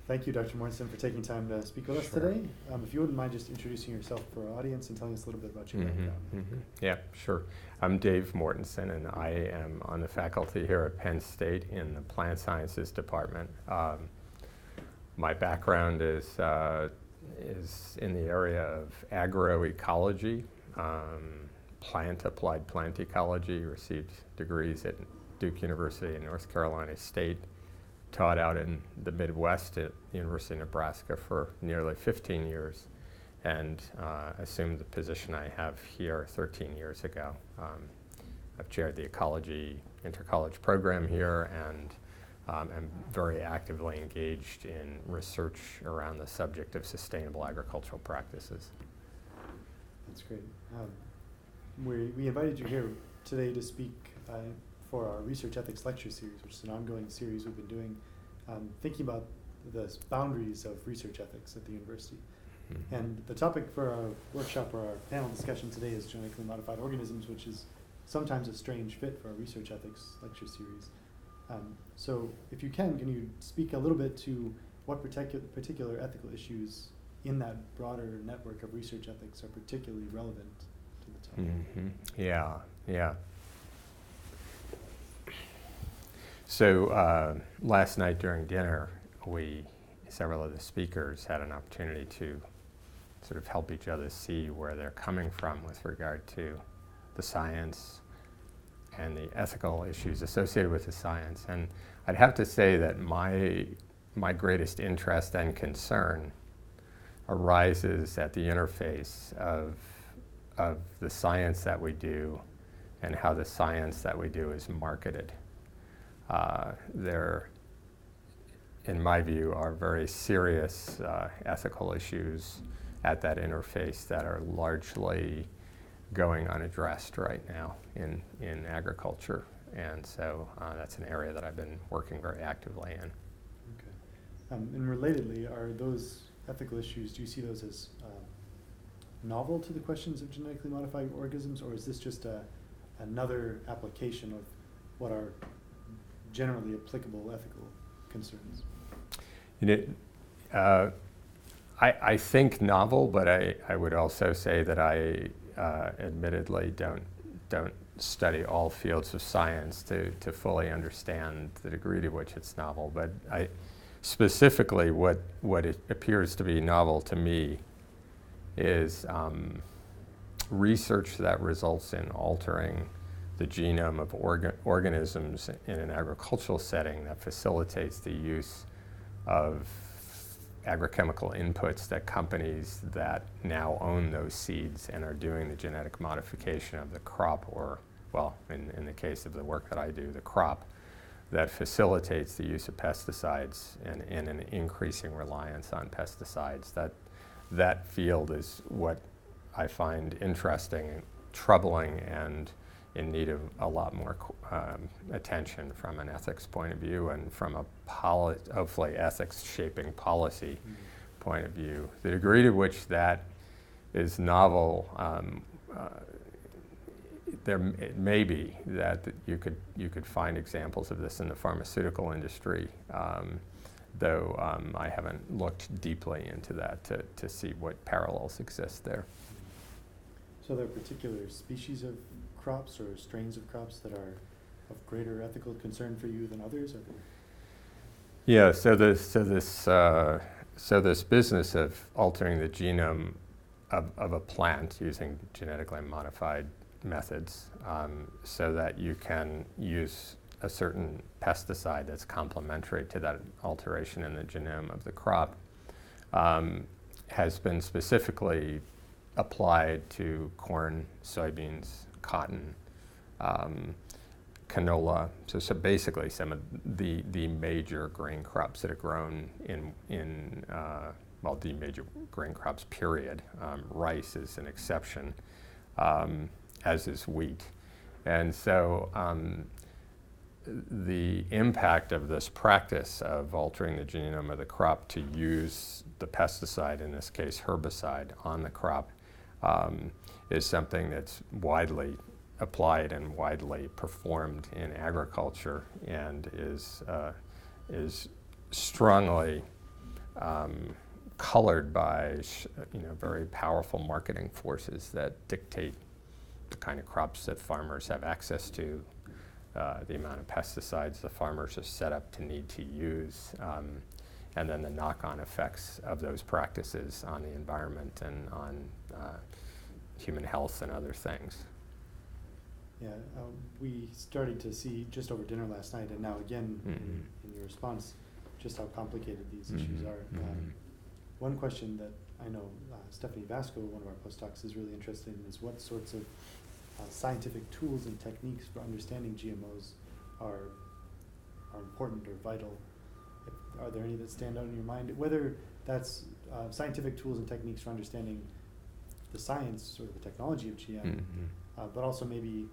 Thank you, Dr. Mortensen, for taking time to speak with us today. If you wouldn't mind just introducing yourself for our audience and telling us a little bit about your background. Yeah, sure. I'm Dave Mortensen, and I am on the faculty here at Penn State in the Plant Sciences Department. My background is in the area of agroecology, applied plant ecology, received degrees at Duke University and North Carolina State, taught out in the Midwest at the University of Nebraska for nearly 15 years, and assumed the position I have here 13 years ago. I've chaired the ecology intercollege program here, and am very actively engaged in research around the subject of sustainable agricultural practices. That's great. We invited you here today to speak for our Research Ethics Lecture Series, which is an ongoing series we've been doing, thinking about the boundaries of research ethics at the university. Mm-hmm. And the topic for our workshop or our panel discussion today is genetically modified organisms, which is sometimes a strange fit for our Research Ethics Lecture Series. So if you can you speak a little bit to what particular ethical issues in that broader network of research ethics are particularly relevant to the topic? Mm-hmm. Yeah. So last night during dinner, several of the speakers had an opportunity to sort of help each other see where they're coming from with regard to the science and the ethical issues associated with the science. And I'd have to say that my greatest interest and concern arises at the interface of the science that we do and how the science that we do is marketed. There, in my view, are very serious ethical issues at that interface that are largely going unaddressed right now in agriculture. And so that's an area that I've been working very actively in. Okay. And relatedly, are those ethical issues, do you see those as novel to the questions of genetically modified organisms, or is this just another application of what are generally applicable ethical concerns? I think novel, but I would also say that I admittedly don't study all fields of science to fully understand the degree to which it's novel. But specifically what it appears to be novel to me is research that results in altering the genome of organisms in an agricultural setting that facilitates the use of agrochemical inputs that companies that now own those seeds and are doing the genetic modification of the crop, or, well, in the case of the work that I do, the crop, that facilitates the use of pesticides and an increasing reliance on pesticides. That field is what I find interesting, troubling, and in need of a lot more attention from an ethics point of view and from a hopefully ethics shaping policy point of view. The degree to which that is novel, it may be that you could find examples of this in the pharmaceutical industry, though I haven't looked deeply into that to see what parallels exist there. So there are particular species of crops or strains of crops that are of greater ethical concern for you than others? Yeah. So this business of altering the genome of a plant using genetically modified methods, so that you can use a certain pesticide that's complementary to that alteration in the genome of the crop, has been specifically applied to corn, soybeans, cotton, canola, so basically some of the major grain crops that are grown in the major grain crops, period. Rice is an exception, as is wheat. And so the impact of this practice of altering the genome of the crop to use the pesticide, in this case herbicide, on the crop is something that's widely applied and widely performed in agriculture, and is strongly colored by very powerful marketing forces that dictate the kind of crops that farmers have access to, the amount of pesticides the farmers are set up to need to use, and then the knock-on effects of those practices on the environment and on human health and other things. Yeah, we started to see just over dinner last night, and now again in your response, just how complicated these issues are. One question that I know Stephanie Vasco, one of our postdocs, is really interested in is what sorts of scientific tools and techniques for understanding GMOs are important or vital. Are there any that stand out in your mind? Whether that's scientific tools and techniques for understanding the science or the technology of GM, but also maybe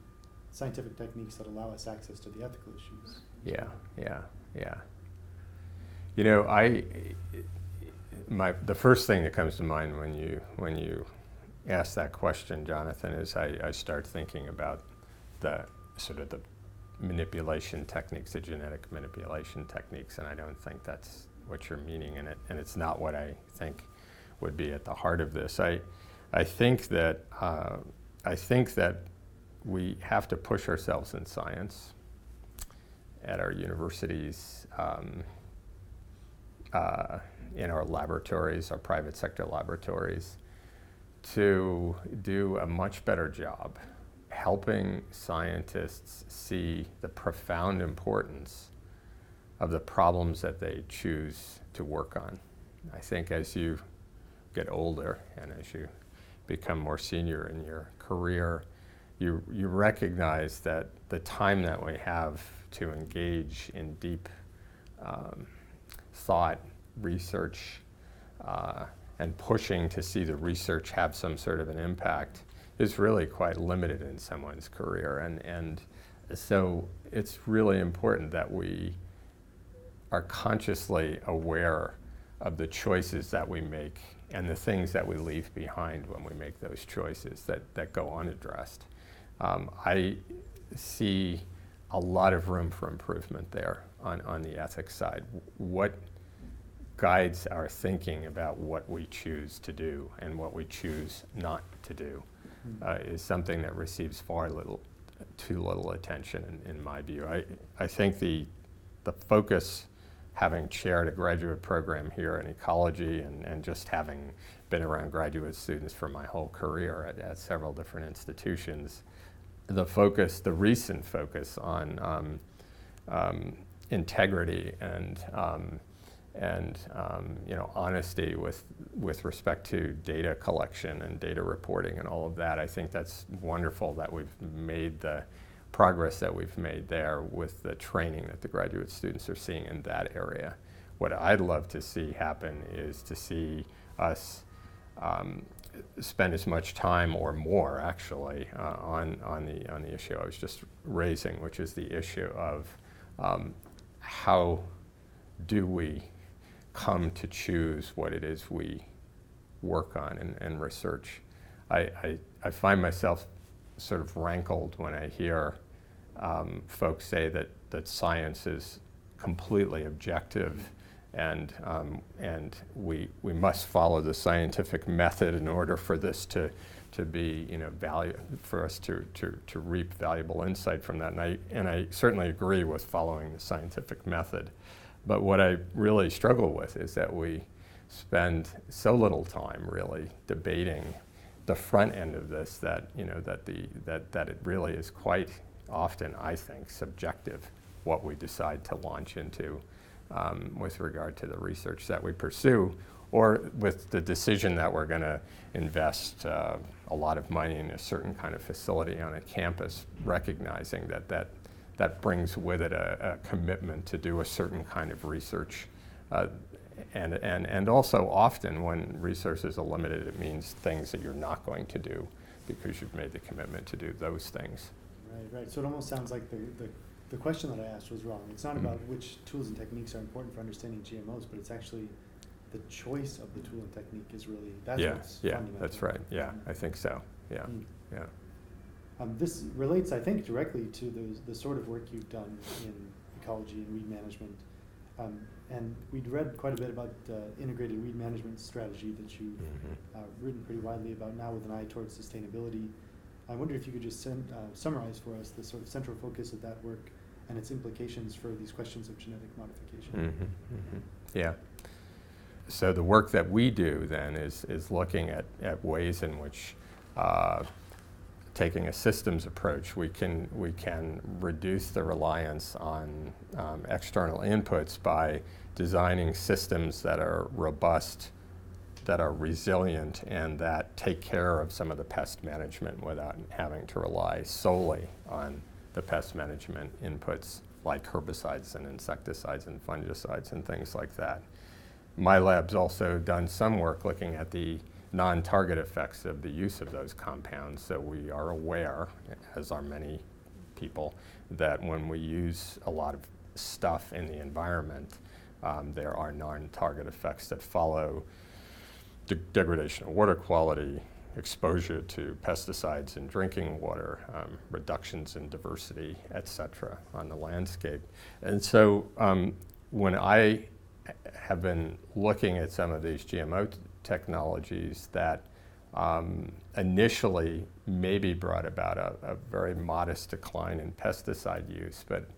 scientific techniques that allow us access to the ethical issues. Yeah. The first thing that comes to mind when you ask that question, Jonathan, is I start thinking about the sort of the manipulation techniques, the genetic manipulation techniques, and I don't think that's what you're meaning in it, and it's not what I think would be at the heart of this. I think that we have to push ourselves in science at our universities, in our laboratories, our private sector laboratories, to do a much better job helping scientists see the profound importance of the problems that they choose to work on. I think as you get older and as you become more senior in your career, you recognize that the time that we have to engage in deep thought, research, and pushing to see the research have some sort of an impact is really quite limited in someone's career. And so it's really important that we are consciously aware of the choices that we make and the things that we leave behind when we make those choices that go unaddressed. I see a lot of room for improvement there on the ethics side. What guides our thinking about what we choose to do and what we choose not to do is something that receives too little attention in my view. I think the focus, having chaired a graduate program here in ecology and just having been around graduate students for my whole career at several different institutions, the recent focus on integrity and honesty with respect to data collection and data reporting and all of that. I think that's wonderful that we've made the progress that we've made there with the training that the graduate students are seeing in that area. What I'd love to see happen is to see us spend as much time or more actually on the issue I was just raising, which is the issue of how do we come to choose what it is we work on and research. I find myself sort of rankled when I hear folks say that science is completely objective and we must follow the scientific method in order for this to be for us to reap valuable insight from that. And I certainly agree with following the scientific method. But what I really struggle with is that we spend so little time really debating the front end of this that it really is quite often, I think, subjective what we decide to launch into with regard to the research that we pursue, or with the decision that we're going to invest a lot of money in a certain kind of facility on a campus, recognizing that brings with it a commitment to do a certain kind of research. And also often when resources are limited, it means things that you're not going to do because you've made the commitment to do those things. Right. So it almost sounds like the question that I asked was wrong. It's not about which tools and techniques are important for understanding GMOs, but it's actually the choice of the tool and technique is really, that's what's fundamental. That's right. Yeah, I think so. Yeah. This relates, I think, directly to the sort of work you've done in ecology and weed management. And we'd read quite a bit about integrated weed management strategy that you've written pretty widely about now with an eye towards sustainability. I wonder if you could just summarize for us the sort of central focus of that work and its implications for these questions of genetic modification. Yeah. So the work that we do then is looking at ways in which, taking a systems approach, we can reduce the reliance on external inputs by designing systems that are robust, that are resilient, and that take care of some of the pest management without having to rely solely on the pest management inputs like herbicides and insecticides and fungicides and things like that. My lab's also done some work looking at the non-target effects of the use of those compounds. So we are aware, as are many people, that when we use a lot of stuff in the environment, there are non-target effects that follow degradation of water quality, exposure to pesticides in drinking water, reductions in diversity, et cetera, on the landscape. And so when I have been looking at some of these GMO technologies that initially maybe brought about a very modest decline in pesticide use, but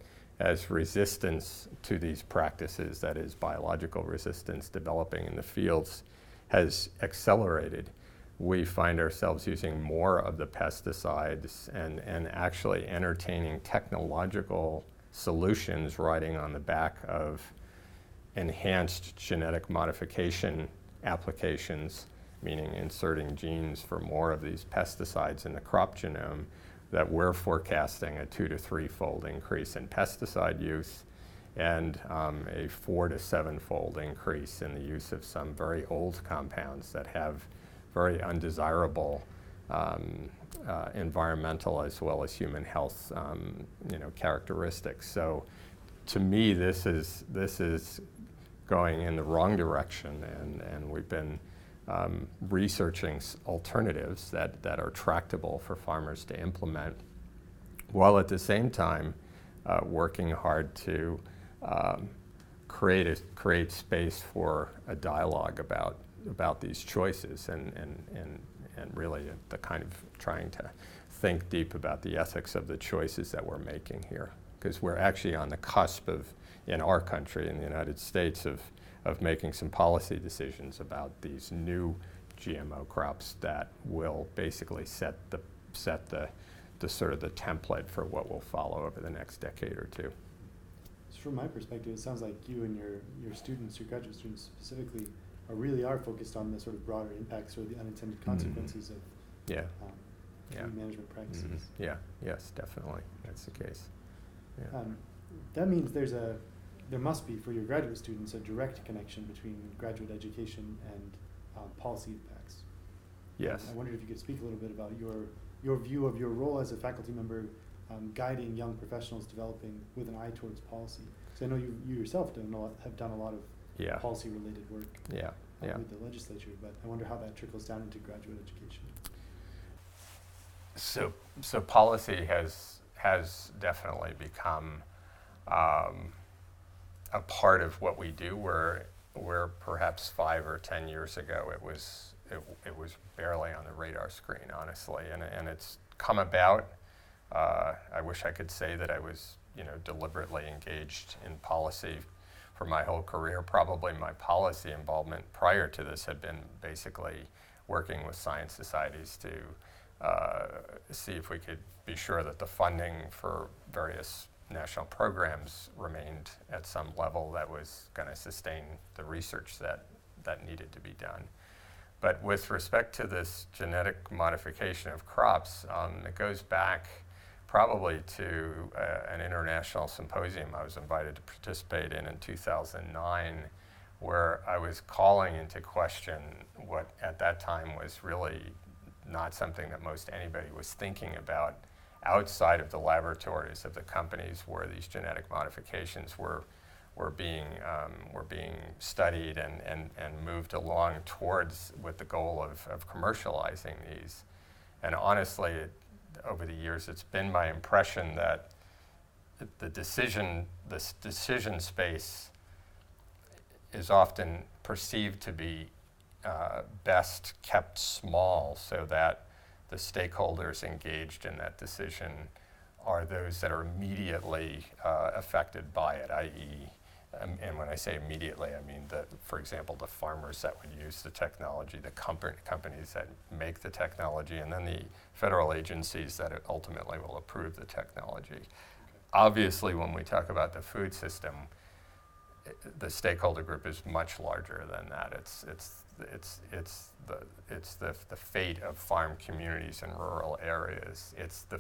as resistance to these practices, that is biological resistance developing in the fields, has accelerated, we find ourselves using more of the pesticides and actually entertaining technological solutions riding on the back of enhanced genetic modification applications, meaning inserting genes for more of these pesticides in the crop genome, that we're forecasting a 2 to 3-fold increase in pesticide use and a 4 to 7-fold increase in the use of some very old compounds that have very undesirable environmental as well as human health characteristics. So to me, this is going in the wrong direction, and we've been researching alternatives that are tractable for farmers to implement, while at the same time working hard to create space for a dialogue about these choices and really the kind of trying to think deep about the ethics of the choices that we're making here, because we're actually on the cusp of, in our country, in the United States, of making some policy decisions about these new GMO crops that will basically set the sort of the template for what will follow over the next decade or two. So from my perspective, it sounds like you and your students, your graduate students specifically, really are focused on the sort of broader impacts or the unintended consequences of weed management practices. Yes, definitely, that's the case. Yeah. That means there must be, for your graduate students, a direct connection between graduate education and policy impacts. Yes. I wondered if you could speak a little bit about your view of your role as a faculty member guiding young professionals developing with an eye towards policy. So I know you yourself have done a lot of policy-related work with the legislature, but I wonder how that trickles down into graduate education. So policy has definitely become a part of what we do, where perhaps 5 or 10 years ago it was barely on the radar screen, honestly, and it's come about. I wish I could say that I was deliberately engaged in policy for my whole career. Probably my policy involvement prior to this had been basically working with science societies to see if we could be sure that the funding for various national programs remained at some level that was going to sustain the research that needed to be done. But with respect to this genetic modification of crops, it goes back probably to an international symposium I was invited to participate in 2009, where I was calling into question what at that time was really not something that most anybody was thinking about outside of the laboratories of the companies where these genetic modifications were being studied and moved along towards with the goal of commercializing these. And honestly, over the years, it's been my impression that this decision space is often perceived to be best kept small so that the stakeholders engaged in that decision are those that are immediately affected by it, i.e., and when I say immediately, I mean, for example, the farmers that would use the technology, the companies that make the technology, and then the federal agencies that ultimately will approve the technology. Okay. Obviously, when we talk about the food system, the stakeholder group is much larger than that. It's the fate of farm communities in rural areas. It's the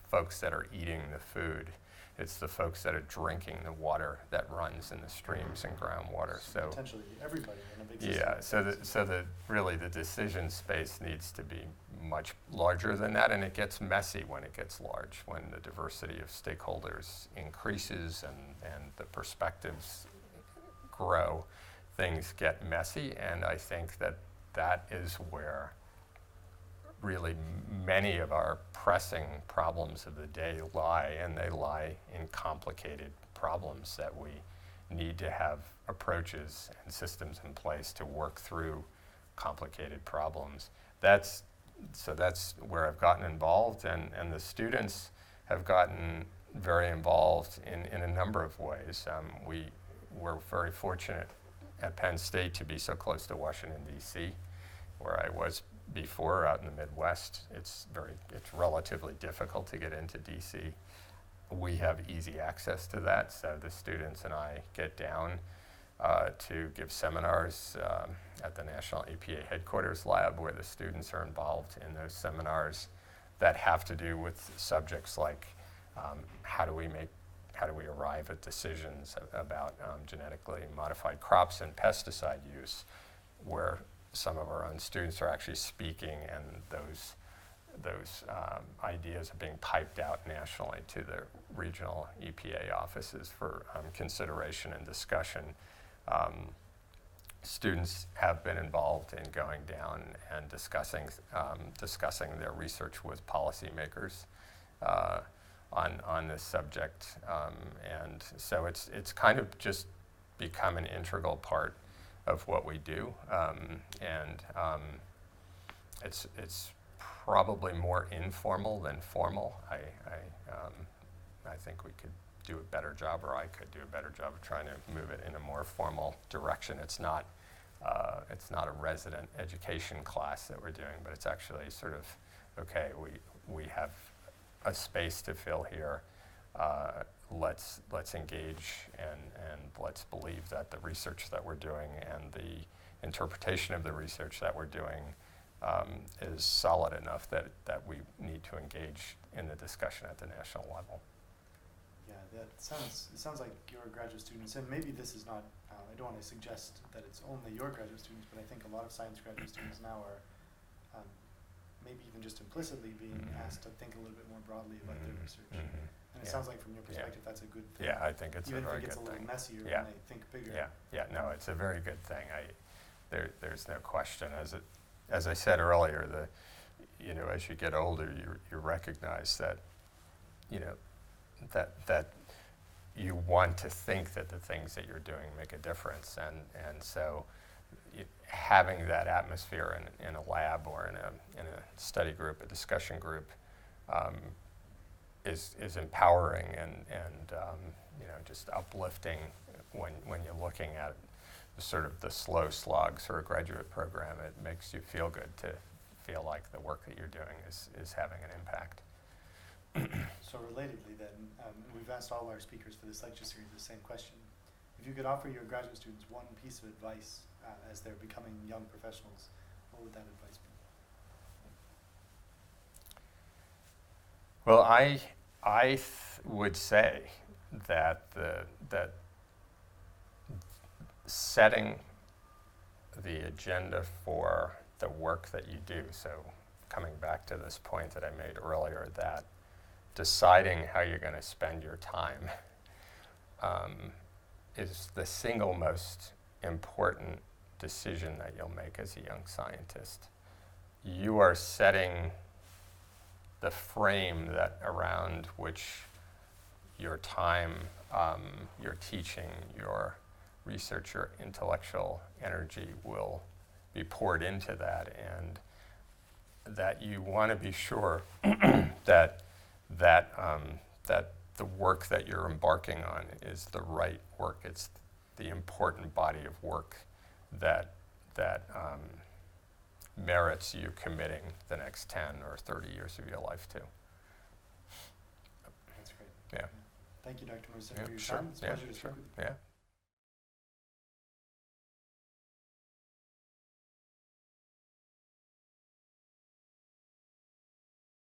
folks that are eating the food. It's the folks that are drinking the water that runs in the streams and groundwater. So potentially everybody in a big system. Yeah. So really the decision space needs to be much larger than that, and it gets messy when it gets large. When the diversity of stakeholders increases and the perspectives grow, things get messy, and I think that is where really many of our pressing problems of the day lie, and they lie in complicated problems that we need to have approaches and systems in place to work through complicated problems. That's where I've gotten involved, and the students have gotten very involved in a number of ways. We're very fortunate at Penn State to be so close to Washington, D.C., where I was before out in the Midwest. It's relatively difficult to get into DC. We have easy access to that, so the students and I get down to give seminars at the National EPA Headquarters Lab, where the students are involved in those seminars that have to do with subjects like how do we arrive at decisions about genetically modified crops and pesticide use, where some of our own students are actually speaking, and those ideas are being piped out nationally to the regional EPA offices for consideration and discussion. Students have been involved in going down and discussing their research with policymakers on this subject, and so it's kind of just become an integral part of what we do, and it's probably more informal than formal. I think we could do a better job, or I could do a better job of trying to move it in a more formal direction. It's not a resident education class that we're doing, but it's actually sort of, okay, we have a space to fill here. Let's engage and let's believe that the research that we're doing and the interpretation of the research that we're doing is solid enough that we need to engage in the discussion at the national level. Yeah, it sounds like your graduate students, and maybe this is not, I don't want to suggest that it's only your graduate students, but I think a lot of science graduate students now are maybe even just implicitly being asked to think a little bit more broadly about their research. And it sounds like from your perspective that's a good thing. Yeah, I think it's a very good thing. Even if it gets a little messier when they think bigger. Yeah, no, it's a very good thing. There's no question. As I said earlier, as you get older, you recognize that, that you want to think that the things that you're doing make a difference, and so having that atmosphere in a lab or in a study group, a discussion group, is empowering and just uplifting when you're looking at sort of the slow slogs for a graduate program. It makes you feel good to feel like the work that you're doing is having an impact. So relatedly then, we've asked all our speakers for this lecture series the same question. If you could offer your graduate students one piece of advice as they're becoming young professionals, what would that advice be? Well, I would say that that setting the agenda for the work that you do, so coming back to this point that I made earlier, that deciding how you're going to spend your time is the single most important decision that you'll make as a young scientist. You are setting the frame around which your time, your teaching, your researcher intellectual energy will be poured into that, and that you want to be sure that the work that you're embarking on is the right work. It's the important body of work that merits you committing the next 10 or 30 years of your life to. That's great. Yeah. Thank you, Dr. Mortensen, Yeah, for your sure. time. It's a Yeah, pleasure to speak sure. with you. Yeah.